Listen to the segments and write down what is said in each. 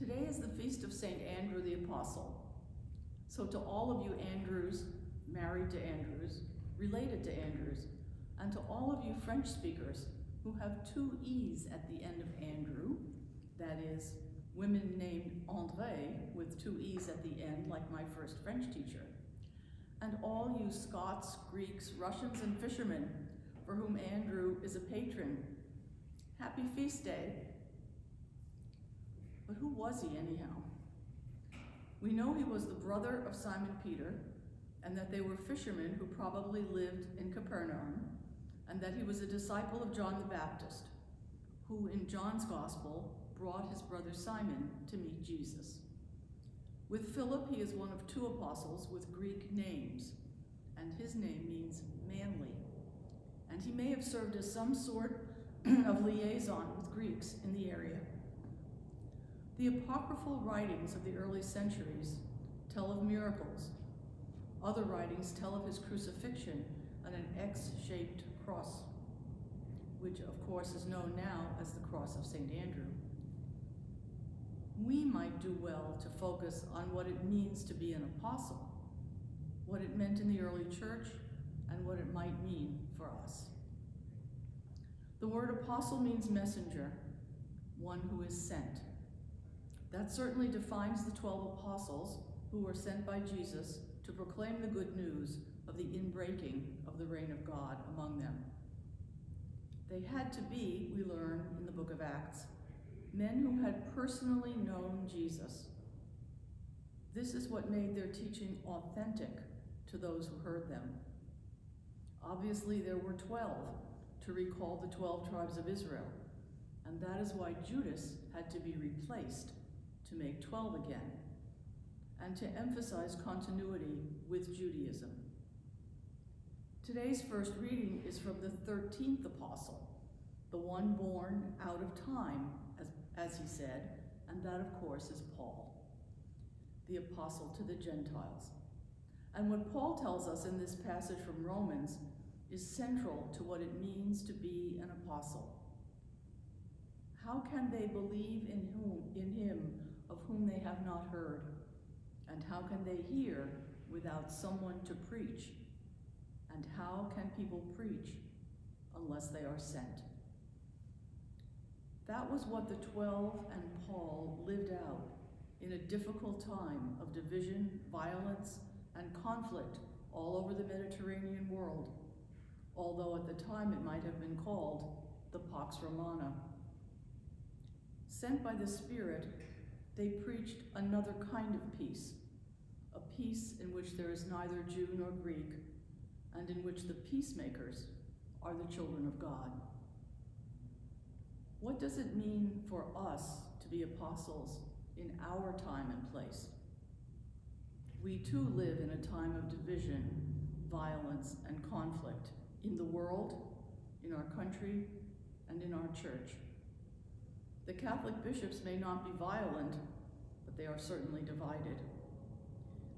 Today is the feast of St. Andrew the Apostle. So to all of you Andrews, married to Andrews, related to Andrews, and to all of you French speakers who have two E's at the end of Andrew, that is, women named André with two E's at the end, like my first French teacher, and all you Scots, Greeks, Russians, and fishermen for whom Andrew is a patron. Happy feast day. But who was he anyhow? We know he was the brother of Simon Peter, and that they were fishermen who probably lived in Capernaum, and that he was a disciple of John the Baptist, who in John's Gospel brought his brother Simon to meet Jesus. With Philip, he is one of two apostles with Greek names, and his name means manly, and he may have served as some sort of liaison with Greeks in the area. The apocryphal writings of the early centuries tell of miracles. Other writings tell of his crucifixion on an X-shaped cross, which of course is known now as the cross of St. Andrew. We might do well to focus on what it means to be an apostle, what it meant in the early church, and what it might mean for us. The word apostle means messenger, one who is sent. That certainly defines the 12 apostles who were sent by Jesus to proclaim the good news of the inbreaking of the reign of God among them. They had to be, we learn in the book of Acts, men who had personally known Jesus. This is what made their teaching authentic to those who heard them. Obviously, there were 12 to recall the 12 tribes of Israel, and that is why Judas had to be replaced to make 12 again, and to emphasize continuity with Judaism. Today's first reading is from the 13th apostle, the one born out of time, as he said, and that of course is Paul, the apostle to the Gentiles. And what Paul tells us in this passage from Romans is central to what it means to be an apostle. How can they believe in him of whom they have not heard? And how can they hear without someone to preach? And how can people preach unless they are sent? That was what the 12 and Paul lived out in a difficult time of division, violence, and conflict all over the Mediterranean world, although at the time it might have been called the Pax Romana. Sent by the Spirit, they preached another kind of peace, a peace in which there is neither Jew nor Greek, and in which the peacemakers are the children of God. What does it mean for us to be apostles in our time and place? We too live in a time of division, violence, and conflict in the world, in our country, and in our church. The Catholic bishops may not be violent, but they are certainly divided.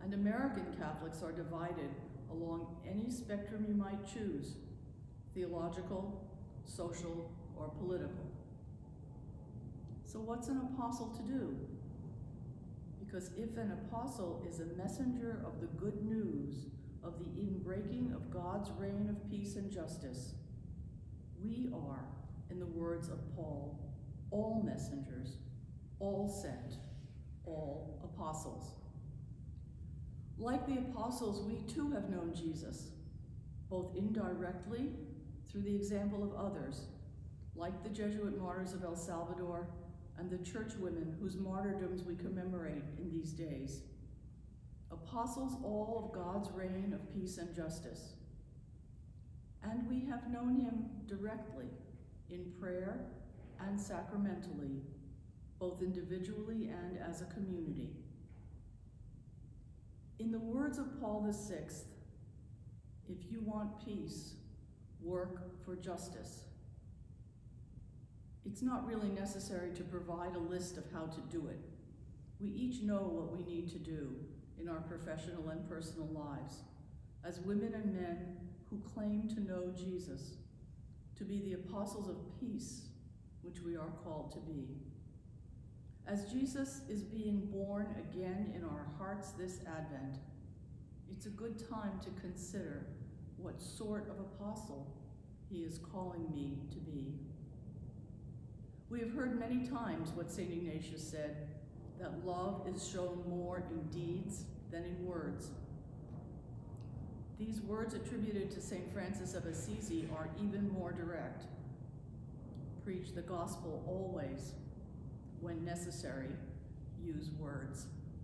And American Catholics are divided along any spectrum you might choose, theological, social, or political. So what's an apostle to do? Because if an apostle is a messenger of the good news of the inbreaking of God's reign of peace and justice, we are, in the words of Paul, all messengers, all sent, all apostles. Like the apostles, we too have known Jesus, both indirectly through the example of others, like the Jesuit martyrs of El Salvador and the church women whose martyrdoms we commemorate in these days. Apostles all of God's reign of peace and justice. And we have known him directly in prayer and sacramentally, both individually and as a community. In the words of Paul VI, if you want peace, work for justice. It's not really necessary to provide a list of how to do it. We each know what we need to do in our professional and personal lives as women and men who claim to know Jesus, to be the apostles of peace, which we are called to be. As Jesus is being born again in our hearts this Advent, it's a good time to consider what sort of apostle he is calling me to be. We have heard many times what St. Ignatius said, that love is shown more in deeds than in words. These words attributed to St. Francis of Assisi are even more direct. Preach the gospel always. When necessary, use words.